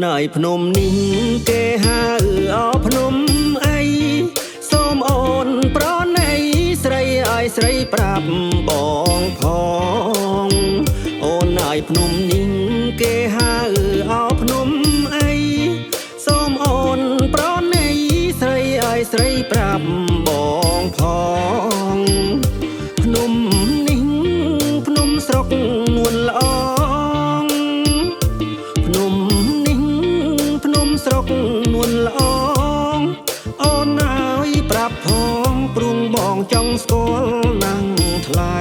នអើយភ្នំនេះគេហៅអោភ្នំអីសូមអូនប្រណីស្រីឲ្យស្រីប្រាប់បងផងអូនអើយភ្នំនេះគេហៅអោភ្នំអីសូមអូនប្រណីស្រីឲ្យស្រីប្រាប់បងផងភ្នំនេះភ្នំស្រុកនួនល្អស្រុកនួនល្អអូនអើយប្រាប់ផងព្រួងបងចង់ស្គាល់ណាំងថ្លៃ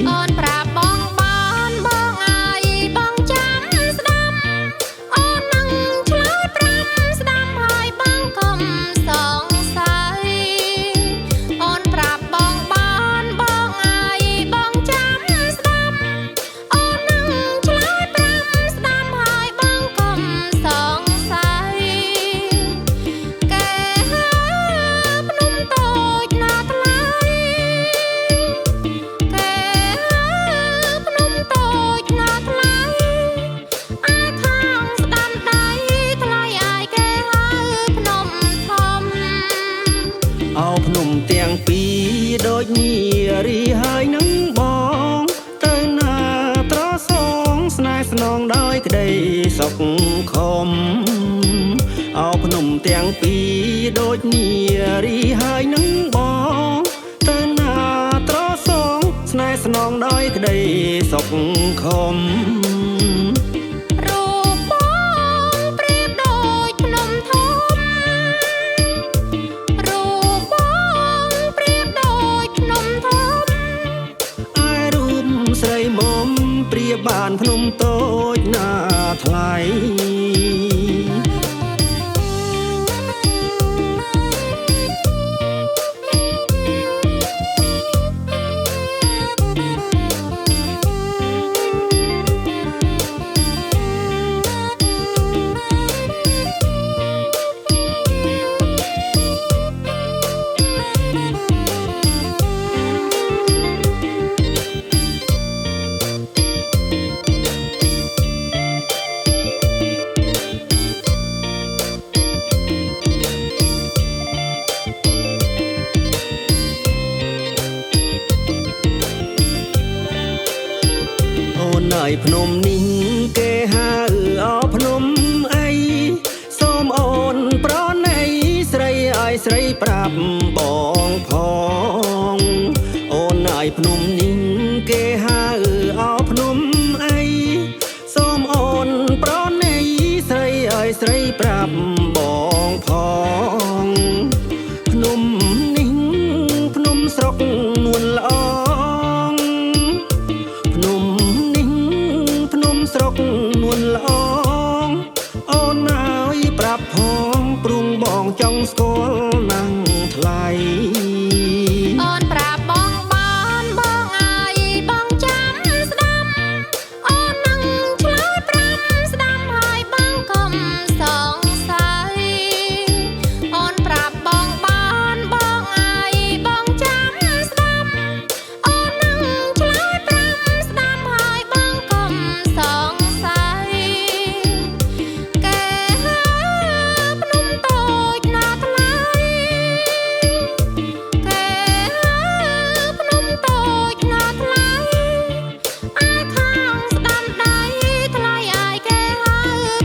អូនប្រាប់បងបានបងអើយបងចាំស្ដាប់អូននឹងឆ្លើយប្រាប់ស្ដាប់ហើយបងកុំសង្ស័យអូនប្រាប់បងបានបងអើយបងចាំស្ដាប់អូននឹងឆ្លើយប្រាប់ស្ដាប់ហើយបងកុំសង្ស័យគេហៅភ្នំតូចណាថ្លៃគេហៅភ្នំតូចណាថ្លៃអាយខាងស្ដាំដៃថ្លៃអាយគេហៅភ្នំធំអោភ្នំទាំងពីរដូចនារីហើយនឹងបងទៅណាត្រសងស្នេហ៍ស្នងដោយក្តីសុខខំអោភ្នំទាំងពីរដូចនារីហើយនឹងបងទៅណាត្រសងស្នេហ៍ស្នងដោយក្តីសុខខំរូបបងប្រៀបដូចភ្នំធំរូបបងប្រៀបដូចភ្នំធំឯរូបស្រីមុំប្រៀបបានភ្នំតូចណាថ្លៃអូនអើយភ្នំនេះគេហៅអោភ្នំអីសូមអូនប្រណីស្រីឲ្យស្រីប្រាប់បងផងអូនអើយភ្នំនេះគេហៅអោភ្នំអីសូមអូនប្រណីស្រីឲ្យស្រីប្រាប់បងផងភ្នំនេះភ្នំស្រុកនួនល្អស្រុកនួនល្អអូនអើយប្រាប់ផងព្រួងបងចង់ស្គាល់ណាំងថ្លៃអូនប្រាប់បងបានបងអើយបងចាំស្ដាប់អូននឹងឆ្លើយប្រាប់ស្ដាប់ហើយបងកុំសង្ស័យអូនប្រាប់បងបានបងអើយបងចាំស្ដាប់អូននឹងឆ្លើយប្រាប់ស្ដាប់ហើយបងកុំសង្ស័យគេហៅភ្នំតូចណាថ្លៃគេហៅភ្នំតូចណាថ្លៃអាយខាងស្ដាំដៃថ្លៃអាយគេហៅ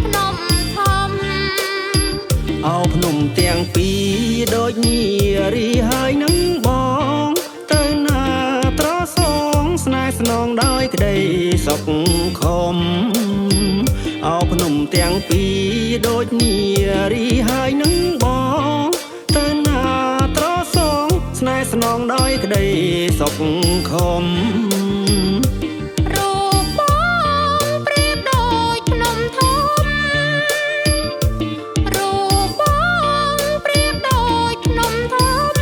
ភ្នំធំអោភ្នំទាំងពីរដូចនារីហើយនឹងបងទៅណាត្រសងស្នេហ៍ស្នងដោយក្តីសុខខំអោភ្នំទាំងពីរដូចនារីហើយនឹងបងទៅណាត្រសងស្នេហ៍ស្នងដោយក្តីសុខខំរូបបងប្រៀបដូចភ្នំធំរូបបងប្រៀបដូចភ្នំធំ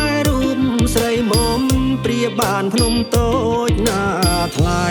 ឯរូបស្រីមុំប្រៀបបានភ្នំតូចណាថ្លៃ